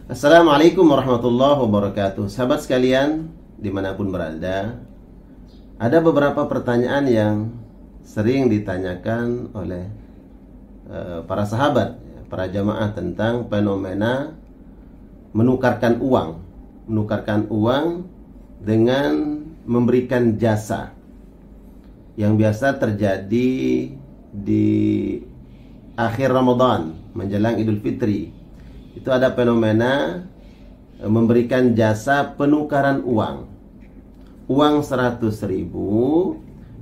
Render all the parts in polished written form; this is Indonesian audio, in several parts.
Assalamualaikum warahmatullahi wabarakatuh. Sahabat sekalian, dimanapun berada, ada beberapa pertanyaan yang sering ditanyakan oleh para sahabat, para jamaah tentang fenomena menukarkan uang dengan memberikan jasa yang biasa terjadi di akhir Ramadan menjelang Idul Fitri. Itu ada fenomena memberikan jasa penukaran uang 100.000,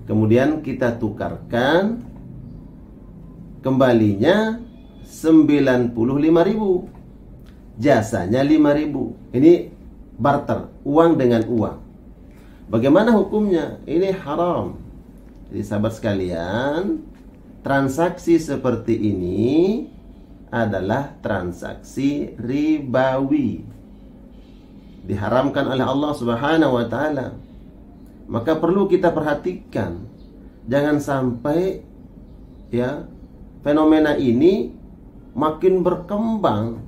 kemudian kita tukarkan kembalinya 95.000, jasanya 5.000. Ini barter, uang dengan uang. Bagaimana hukumnya? Ini haram. Jadi sahabat sekalian, transaksi seperti ini adalah transaksi ribawi, diharamkan oleh Allah Subhanahu wa ta'ala. Maka perlu kita perhatikan, jangan sampai fenomena ini makin berkembang,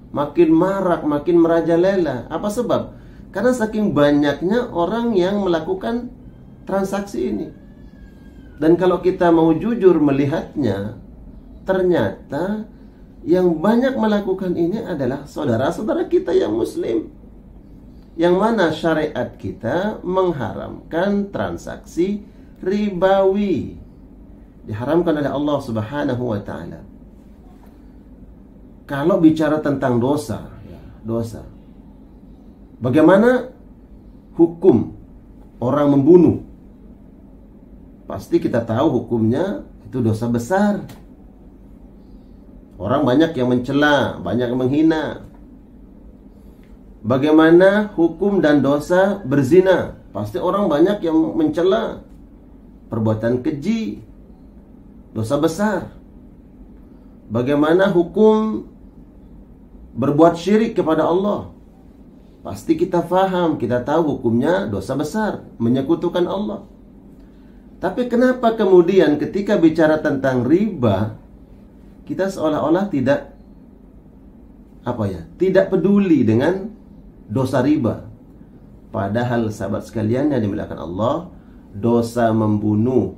makin marak, makin merajalela. Apa sebab? Karena saking banyaknya orang yang melakukan transaksi ini. Dan kalau kita mau jujur melihatnya, ternyata yang banyak melakukan ini adalah saudara-saudara kita yang muslim, yang mana syariat kita mengharamkan transaksi ribawi, diharamkan oleh Allah Subhanahu wa ta'ala. Kalau bicara tentang dosa, bagaimana hukum orang membunuh? Pasti kita tahu hukumnya itu dosa besar. Orang banyak yang mencela, banyak yang menghina. Bagaimana hukum dan dosa berzina? Pasti orang banyak yang mencela. Perbuatan keji, dosa besar. Bagaimana hukum berbuat syirik kepada Allah? Pasti kita faham, kita tahu hukumnya dosa besar, menyekutukan Allah. Tapi kenapa kemudian ketika bicara tentang riba, kita seolah-olah tidak peduli dengan dosa riba. Padahal sahabat sekalian yang dimuliakan Allah, dosa membunuh,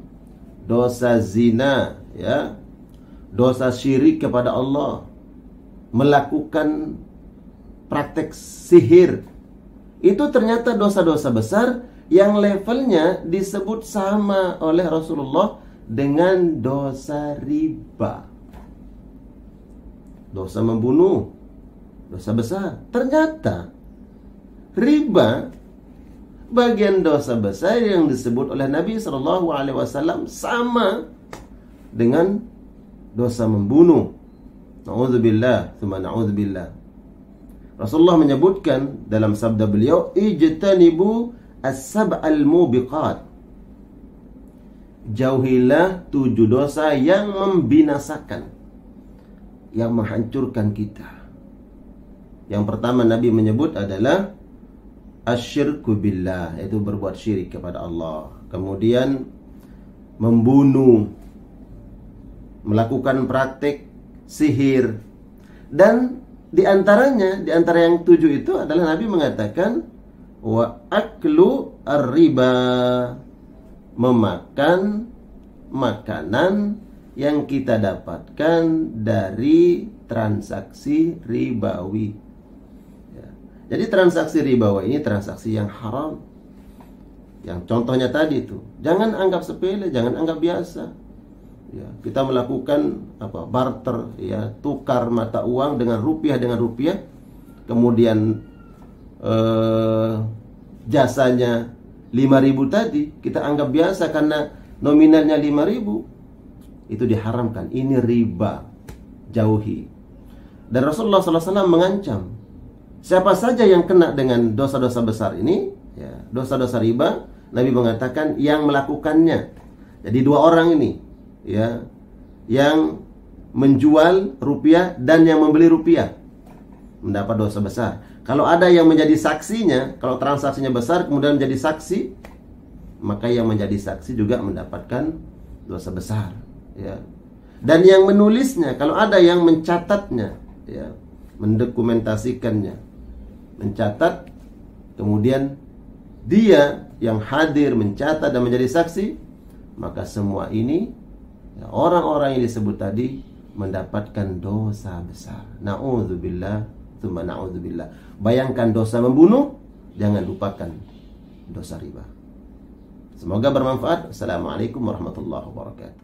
dosa zina, dosa syirik kepada Allah, melakukan praktek sihir, itu ternyata dosa-dosa besar yang levelnya disebut sama oleh Rasulullah dengan dosa riba. Dosa membunuh, dosa besar. Ternyata riba bagian dosa besar yang disebut oleh Nabi SAW sama dengan dosa membunuh. Na'udzubillah, tsumma na'udzubillah. Rasulullah menyebutkan dalam sabda beliau, ijtanibu as-sab'al mubiqat. Jauhilah 7 dosa yang membinasakan, yang menghancurkan kita. Yang pertama Nabi menyebut adalah asyirku billah, yaitu berbuat syirik kepada Allah. Kemudian membunuh, melakukan praktik sihir. Dan di antara yang 7 itu adalah Nabi mengatakan wa aklu ar-riba, memakan makanan yang kita dapatkan dari transaksi ribawi. Jadi transaksi ribawi ini transaksi yang haram. Yang contohnya tadi itu, jangan anggap sepele, jangan anggap biasa. Kita melakukan barter, tukar mata uang dengan rupiah, kemudian jasanya 5.000 tadi kita anggap biasa karena nominalnya 5.000. Itu diharamkan. Ini riba, jauhi. Dan Rasulullah SAW mengancam siapa saja yang kena dengan dosa-dosa besar ini, dosa-dosa riba. Nabi mengatakan yang melakukannya. Jadi 2 orang ini, yang menjual rupiah dan yang membeli rupiah, mendapat dosa besar. Kalau ada yang menjadi saksinya, kalau transaksinya besar kemudian menjadi saksi, maka yang menjadi saksi juga mendapatkan dosa besar. Dan yang menulisnya, kalau ada yang mencatatnya, mendokumentasikannya, mencatat, kemudian dia yang hadir mencatat dan menjadi saksi, maka semua ini orang-orang yang disebut tadi mendapatkan dosa besar. Na'udzubillah, tsumma na'udzubillah. Bayangkan dosa membunuh, jangan lupakan dosa riba. Semoga bermanfaat. Assalamualaikum warahmatullahi wabarakatuh.